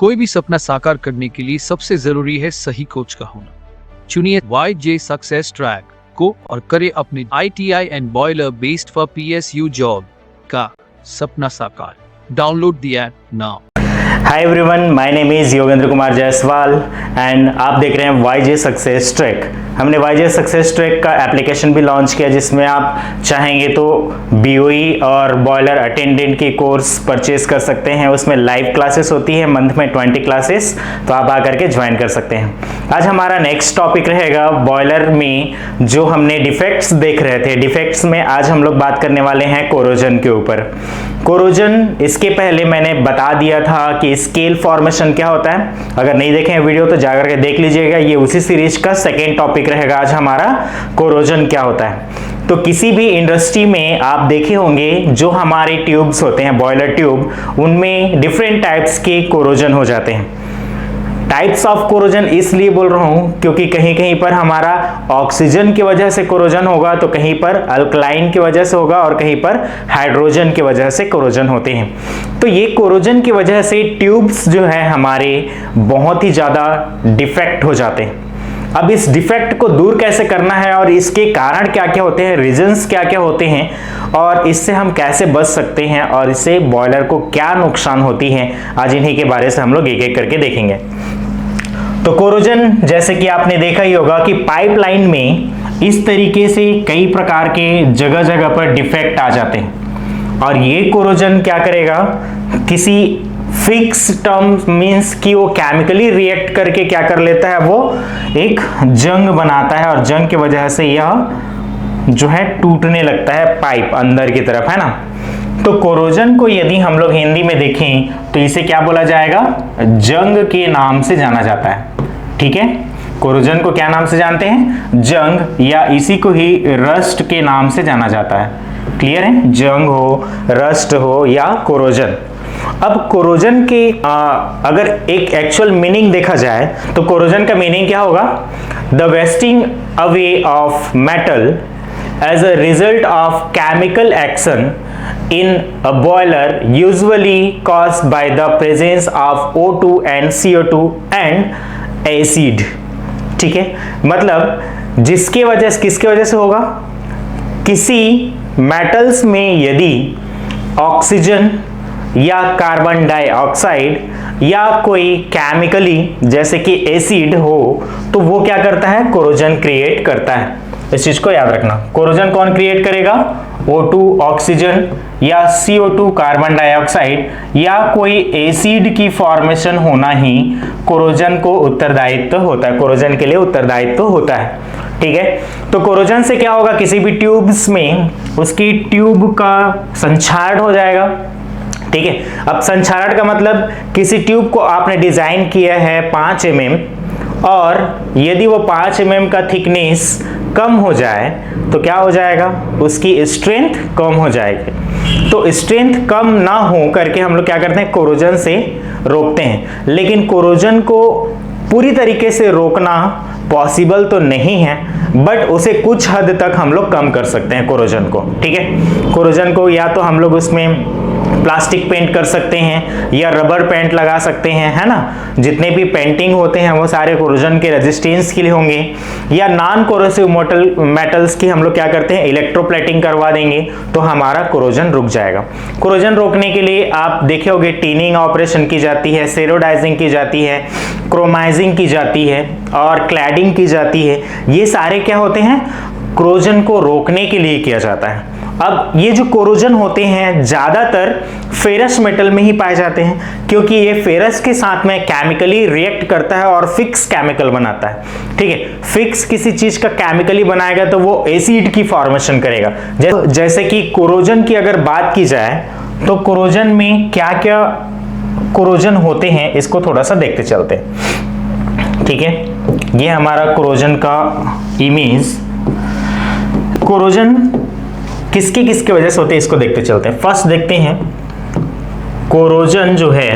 कोई भी सपना साकार करने के लिए सबसे जरूरी है सही कोच का होना। चुनिए YJ सक्सेस ट्रैक को और करे अपने ITI and boiler based for PSU job का सपना साकार। Download the app now. Hi everyone, my name is Yogendra Kumar Jaiswal and आप देख रहे हैं YJ सक्सेस ट्रैक। हमने YJ सक्सेस ट्रैक का एप्लीकेशन भी लॉन्च किया जिसमें आप चाहेंगे तो BOE और बॉयलर अटेंडेंट की कोर्स परचेज कर सकते हैं। उसमें लाइव क्लासेस होती है, मंथ में 20 क्लासेस, तो आप आकर के ज्वाइन कर सकते हैं। आज हमारा नेक्स्ट टॉपिक रहेगा बॉयलर में जो हमने डिफेक्ट्स देख रहे थे। डिफेक्ट्स में आज हम लोग बात करने वाले हैं कोरोजन के ऊपर। कोरोजन, इसके पहले मैंने बता दिया था कि स्केल फॉर्मेशन क्या होता है। अगर नहीं देखे हैं वीडियो तो जाकर के देख लीजिएगा। ये उसी सीरीज का सेकेंड टॉपिक रहेगा आज हमारा, कोरोजन क्या होता है। तो किसी भी इंडस्ट्री में आप देखे होंगे जो हमारे ट्यूब्स होते हैं, बॉयलर ट्यूब, उनमें डिफरेंट टाइप्स के कोरोजन हो जाते हैं। टाइप्स ऑफ कोरोजन इसलिए बोल रहा हूं क्योंकि कहीं कहीं पर हमारा ऑक्सीजन की वजह से कोरोजन होगा, तो कहीं पर अल्कलाइन की वजह से होगा और कहीं पर हाइड्रोजन की वजह से कोरोजन होते हैं। तो ये कोरोजन की वजह से ट्यूब्स जो है हमारे बहुत ही ज़्यादा डिफेक्ट हो जाते हैं। अब इस डिफेक्ट को दूर कैसे करना है और इसके कारण क्या क्या होते हैं, रीजंस क्या क्या होते हैं और इससे हम कैसे बच सकते हैं और इससे बॉयलर को क्या नुकसान होती है, आज इन्हीं के बारे से हम लोग एक एक करके देखेंगे। तो कोरोजन, जैसे कि आपने देखा ही होगा कि पाइपलाइन में इस तरीके से कई प्रकार के जगह जगह पर डिफेक्ट आ जाते हैं और ये कोरोजन क्या करेगा, किसी फिक्स टर्म मींस कि वो केमिकली रिएक्ट करके क्या कर लेता है, वो एक जंग बनाता है और जंग की वजह से यह जो है टूटने लगता है पाइप अंदर की तरफ, है ना। तो कोरोजन को यदि हम लोग हिंदी में देखें तो इसे क्या बोला जाएगा, जंग के नाम से जाना जाता है। ठीक है, कोरोजन को क्या नाम से जानते हैं, जंग, या इसी को ही रस्ट के नाम से जाना जाता है। क्लियर है, जंग हो, रस्ट हो या कोरोजन। अब कोरोजन के अगर एक एक्चुअल मीनिंग देखा जाए तो कोरोजन का मीनिंग क्या होगा, the wasting away of metal as a result of chemical action in a boiler usually caused by the presence of O2 and CO2 and acid। ठीक है, मतलब जिसके वजह से, किसके वजह से होगा, किसी मेटल्स में यदि ऑक्सीजन या कार्बन डाइऑक्साइड या कोई केमिकली जैसे कि एसिड हो तो वो क्या करता है, कोरोजन क्रिएट करता है। इस चीज को याद रखना। कोरोजन कौन क्रिएट करेगा, O2 ऑक्सीजन या CO2 कार्बन डाइऑक्साइड या कोई एसिड की फॉर्मेशन होना ही कोरोजन को उत्तरदायित्व होता है, कोरोजन के लिए उत्तरदायित्व होता है। ठीक है, तो कोरोजन से क्या होगा, किसी भी ट्यूब्स में उसकी ट्यूब का संक्षारण हो जाएगा। ठीक है, अब संक्षारण का मतलब किसी ट्यूब को आपने डिजाइन किया है 5 mm और यदि वो 5 mm का थिकनेस कम हो जाए तो क्या हो जाएगा, उसकी स्ट्रेंथ कम हो जाएगी। तो स्ट्रेंथ कम ना हो करके हम लोग क्या करते हैं, कोरोजन से रोकते हैं। लेकिन कोरोजन को पूरी तरीके से रोकना पॉसिबल तो नहीं है, बट उसे कुछ हद तक हम लोग कम कर सकते हैं कोरोजन को। ठीक है, कोरोजन को या तो हम लोग उसमें प्लास्टिक पेंट कर सकते हैं या रबर पेंट लगा सकते हैं, है ना। जितने भी पेंटिंग होते हैं वो सारे कोरोजन के रेजिस्टेंस के लिए होंगे, या नॉन कोरोसिव मेटल्स की हम लोग क्या करते हैं, इलेक्ट्रोप्लेटिंग करवा देंगे तो हमारा कोरोजन रुक जाएगा। कोरोजन रोकने के लिए आप देखे होंगे टीनिंग ऑपरेशन की जाती है, सेरोडाइजिंग की जाती है, क्रोमाइजिंग की जाती है और क्लैडिंग की जाती है। ये सारे क्या होते हैं, कोरोजन को रोकने के लिए किया जाता है। अब ये जो कोरोजन होते हैं ज्यादातर फेरस मेटल में ही पाए जाते हैं क्योंकि ये फेरस के साथ में केमिकली रिएक्ट करता है और फिक्स केमिकल बनाता है। ठीक है, फिक्स किसी चीज का केमिकली बनाएगा तो वो एसिड की फॉर्मेशन करेगा। जैसे कि कोरोजन की अगर बात की जाए तो कोरोजन में क्या क्या कोरोजन होते हैं इसको थोड़ा सा देखते चलते हैं। ठीक है, ये हमारा कोरोजन का इमेज। कोरोजन किसके किसके वजह से होते हैं इसको देखते चलते हैं। फर्स्ट देखते हैं, कोरोजन जो है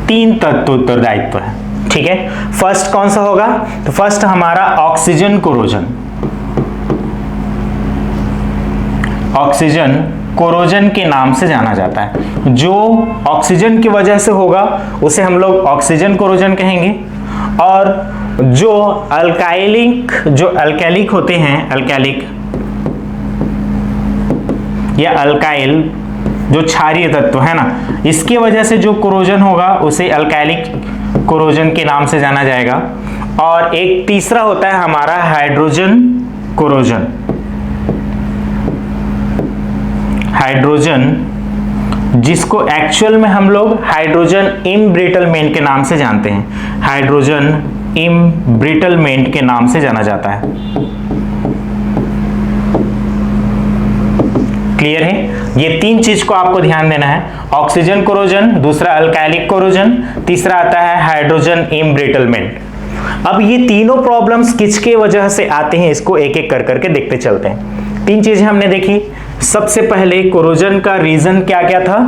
3 तत्व उत्तरदायित्व है। ठीक है, फर्स्ट कौन सा होगा, तो फर्स्ट हमारा ऑक्सीजन कोरोजन। ऑक्सीजन कोरोजन के नाम से जाना जाता है। जो ऑक्सीजन की वजह से होगा उसे हम लोग ऑक्सीजन कोरोजन कहेंगे, और जो अल्कैलिक होते हैं, अल्कैलिक या अल्काइल जो क्षारीय तत्व है ना, इसकी वजह से जो कोरोजन होगा उसे अल्कैलिक कोरोजन के नाम से जाना जाएगा। और एक तीसरा होता है हमारा हाइड्रोजन कोरोजन। हाइड्रोजन जिसको एक्चुअल में हम लोग हाइड्रोजन इम्ब्रिटलमेंट के नाम से जानते हैं, हाइड्रोजन इम्ब्रिटलमेंट के नाम से जाना जाता है। क्लियर है? ये तीन चीज को आपको ध्यान देना है, ऑक्सीजन कोरोजन, दूसरा अल्काइलिक कोरोजन, तीसरा आता है हाइड्रोजन इम्ब्रिटलमेंट। अब ये तीनों प्रॉब्लम्स किसके वजह से आते हैं, इसको एक एक कर करके देखते चलते हैं। तीन चीजें हमने देखी। सबसे पहले कोरोजन का रीजन क्या क्या था,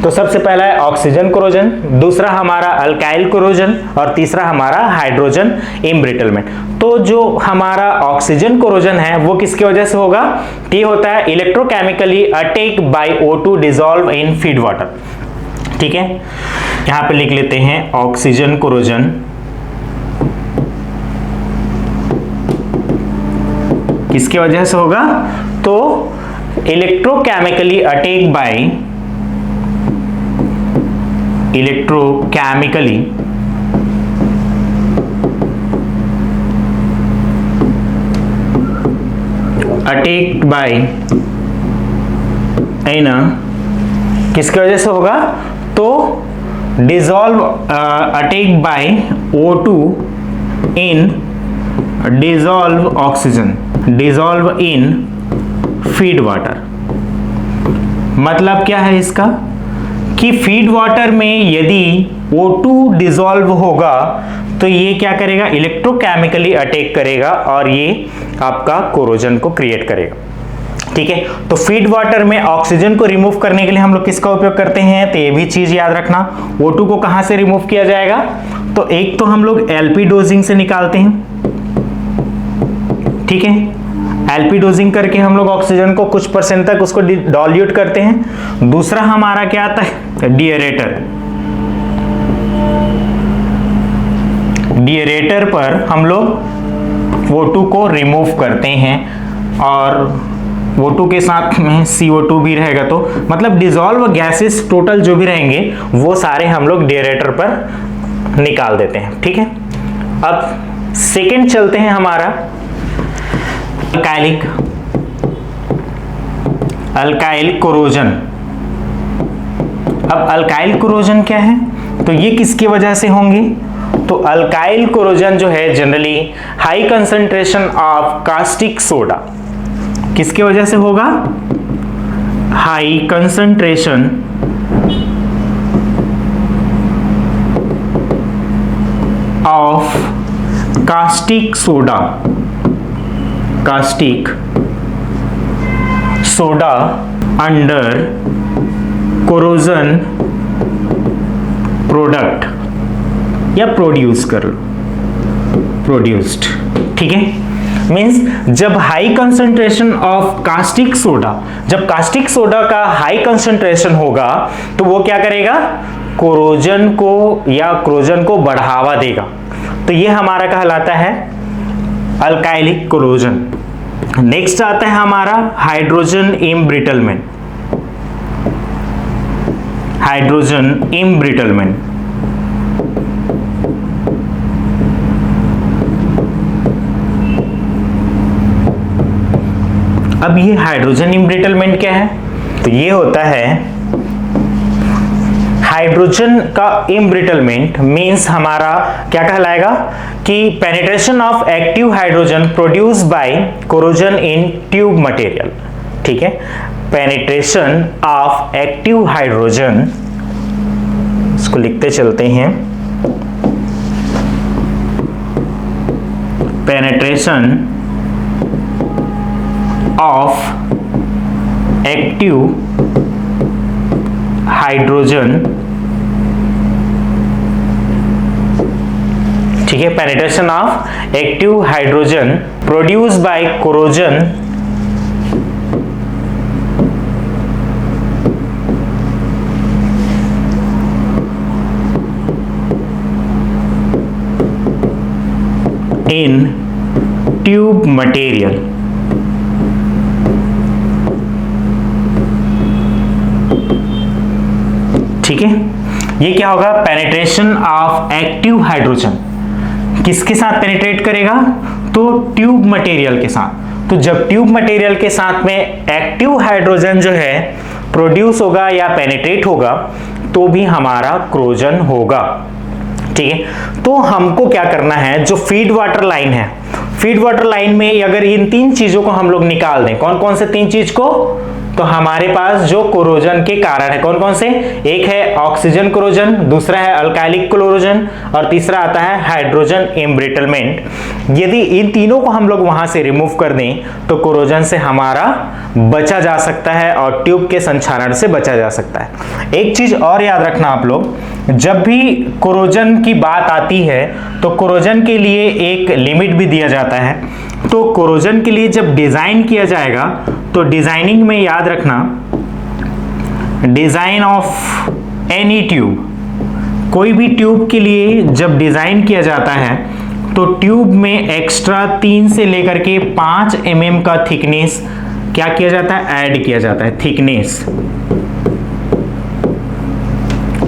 तो सबसे पहला है ऑक्सीजन कोरोजन, दूसरा हमारा अल्काइल कोरोजन, और तीसरा हमारा हाइड्रोजन इम्ब्रिटलमेंट। तो जो हमारा ऑक्सीजन कोरोजन है वो किसकी वजह से होगा, ये होता है electrochemically attack by O2 dissolve in feed water. ठीक है, यहां पे लिख लेते हैं ऑक्सीजन कोरोजन किसकी वजह से होगा, तो इलेक्ट्रोकेमिकली अटैक बाय इलेक्ट्रोकेमिकली अटैक बाय है ना, किसकी वजह से होगा, तो dissolve attack by O2 in dissolve oxygen, dissolve in feed water. मतलब क्या है इसका, कि फीड वाटर में यदि O2 डिसॉल्व होगा तो ये क्या करेगा, इलेक्ट्रोकेमिकली अटैक करेगा और ये आपका कोरोजन को क्रिएट करेगा। ठीक है, तो फीड वाटर में ऑक्सीजन को रिमूव करने के लिए हम लोग किसका उपयोग करते हैं, तो ये भी चीज याद रखना। O2 को कहां से रिमूव किया जाएगा, तो एक तो हम लोग एलपी डोजिंग से निकालते हैं। ठीक है, एलपी डोजिंग करके हम लोग ऑक्सीजन को कुछ परसेंट तक उसको डॉल्यूट करते हैं। दूसरा हमारा क्या आता है, डीएरेटर। डीएरेटर पर हम लोग O2 को रिमूव करते हैं, और O2 के साथ में CO2 भी रहेगा, तो मतलब डिसॉल्व गैसेस टोटल जो भी रहेंगे वो सारे हम लोग डीएरेटर पर निकाल देते हैं। ठीक है, अब सेकंड चलते हैं हमारा अल्काइलिक, अल्काइल कोरोजन। अब अल्काइल कोरोजन क्या है, तो ये किसकी वजह से होंगे, तो अल्काइल कोरोजन जो है generally high concentration of caustic soda, किसकी वजह से होगा, high concentration of caustic soda, caustic soda under corrosion product, या प्रोड्यूस कर लो, प्रोड्यूस्ड। ठीक है, मींस जब high concentration of caustic soda, जब कास्टिक सोडा का हाई कंसंट्रेशन होगा तो वो क्या करेगा, कोरोजन को या कोरोजन को बढ़ावा देगा। तो ये हमारा कहलाता है अल्काइलिक कोरोजन। नेक्स्ट आता है हमारा हाइड्रोजन इम्ब्रिटलमेंट, हाइड्रोजन इम्ब्रिटलमेंट। अब ये हाइड्रोजन इम्ब्रिटलमेंट क्या है, तो ये होता है हाइड्रोजन का इम्ब्रिटलमेंट मींस हमारा क्या कहलाएगा, कि penetration of active hydrogen produce by corrosion in tube material. ठीक है, पेनिट्रेशन ऑफ एक्टिव हाइड्रोजन, इसको लिखते चलते हैं, पेनिट्रेशन ऑफ एक्टिव हाइड्रोजन। ठीक है, penetration of active hydrogen produce by corrosion in tube material. ठीक है, ये क्या होगा? Penetration of active hydrogen. किसके साथ पेनिट्रेट करेगा? तो ट्यूब मटेरियल के साथ। तो जब ट्यूब मटेरियल के साथ में एक्टिव हाइड्रोजन जो है प्रोड्यूस होगा या पेनिट्रेट होगा तो भी हमारा कोरोजन होगा। ठीक है, तो हमको क्या करना है, जो फीड वाटर लाइन है, फीड वाटर लाइन में अगर इन तीन चीजों को हम लोग निकाल दें, कौन कौन से तीन चीज को, तो हमारे पास जो कोरोजन के कारण है कौन कौन से, एक है ऑक्सीजन कोरोजन, दूसरा है अल्काइलिक कोरोजन और तीसरा आता है हाइड्रोजन एम्ब्रिटलमेंट। यदि इन तीनों को हम लोग वहां से रिमूव कर दें तो कोरोजन से हमारा बचा जा सकता है और ट्यूब के संक्षारण से बचा जा सकता है। एक चीज और याद रखना आप लोग, जब भी कोरोजन की बात आती है तो कोरोजन के लिए एक लिमिट भी दिया जाता है। तो कोरोजन के लिए जब डिजाइन किया जाएगा तो डिजाइनिंग में याद रखना, डिजाइन ऑफ एनी ट्यूब, कोई भी ट्यूब के लिए जब डिजाइन किया जाता है तो ट्यूब में एक्स्ट्रा 3 से लेकर के 5 mm का थिकनेस क्या किया जाता है, ऐड किया जाता है, थिकनेस।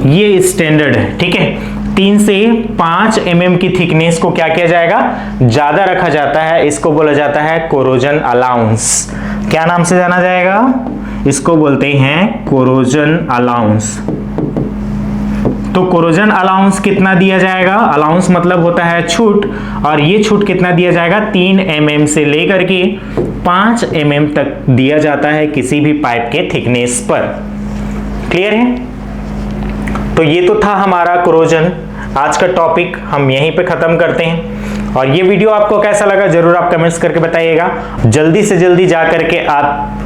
ये स्टैंडर्ड है। ठीक है, 3 से 5 mm की थिकनेस को क्या किया जाएगा, ज्यादा रखा जाता है। इसको बोला जाता है कोरोजन अलाउंस। क्या नाम से जाना जाएगा? इसको बोलते हैं कोरोजन अलाउंस। तो कोरोजन अलाउंस कितना दिया जाएगा? अलाउंस मतलब होता है छूट, और ये छूट कितना दिया जाएगा? 3 mm से लेकर के 5 mm तक दिया जाता है किसी भी पाइप के थिकनेस पर। क्लियर है? तो ये तो था हमारा कोरोजन। आज का टॉपिक हम यहीं पे खत्म करते हैं, और ये वीडियो आपको कैसा लगा जरूर आप कमेंट्स करके बताइएगा। जल्दी से जल्दी जा करके आप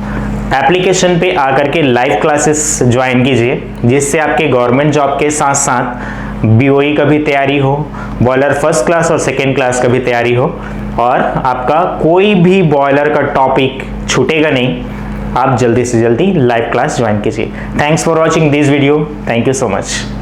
एप्लीकेशन पे आकर के लाइव क्लासेस ज्वाइन कीजिए, जिससे आपके गवर्नमेंट जॉब के साथ साथ बीओई का भी तैयारी हो, बॉयलर फर्स्ट क्लास और सेकेंड क्लास का भी तैयारी हो, और आपका कोई भी बॉयलर का टॉपिक छूटेगा नहीं। आप जल्दी से जल्दी लाइव क्लास ज्वाइन कीजिए। Thanks for watching this video. Thank you so much.